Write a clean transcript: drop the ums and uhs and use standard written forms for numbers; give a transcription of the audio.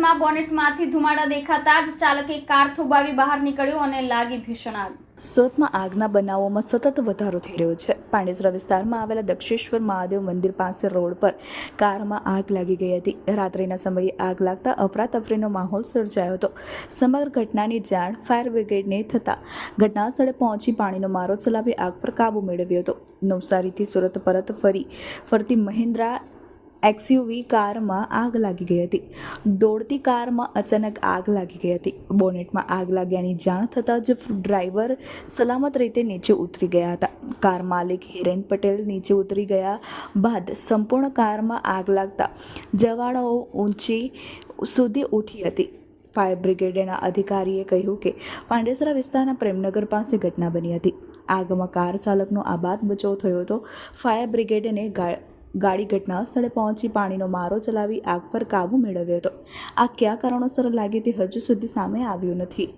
સુરતમાં બોનેટમાંથી ધુમાડા દેખાતા જ ચાલકે કાર થોભાવી બહાર નીકળ્યો અને લાગી ભીષણ આગ. સુરતમાં આગના બનાવોમાં સતત વધારો થઈ રહ્યો છે. પાંડેસરા વિસ્તારમાં આવેલા દક્ષેશ્વર મહાદેવ મંદિર પાસે રોડ પર કારમાં આગ લાગી ગઈ હતી. રાત્રિના સમયે આગ લાગતા અફરાતફરીનો માહોલ સર્જાયો હતો. સમગ્ર ઘટનાની જાણ ફાયર બ્રિગેડને થતાં ઘટના સ્થળે પહોંચી પાણીનો મારો ચલાવી આગ પર કાબૂ મેળવ્યો હતો. નવસારીથી સુરત પરત ફરતી મહિન્દ્રા એક્સયુવી કારમાં આગ લાગી ગઈ હતી. દોડતી કારમાં અચાનક આગ લાગી ગઈ હતી. બોનેટમાં આગ લાગ્યાની જાણ થતાં જ ડ્રાઈવર સલામત રીતે નીચે ઉતરી ગયા હતા. કાર માલિક હિરેન પટેલ નીચે ઉતરી ગયા બાદ સંપૂર્ણ કારમાં આગ લાગતા જવાળાઓ ઊંચી સુધી ઉઠી હતી. ફાયર બ્રિગેડના અધિકારીએ કહ્યું કે પાંડેસરા વિસ્તારના પ્રેમનગર પાસે ઘટના બની હતી. આગમાં કાર ચાલકનો આબાદ બચાવ થયો હતો. ફાયર બ્રિગેડને ગાડી ઘટના સ્થળે પહોંચી પાણીનો મારો ચલાવી આગ પર કાબૂ મેળવ્યો હતો. આગ કયા કારણોસર લાગી તે હજુ સુધી સામે આવ્યું નથી.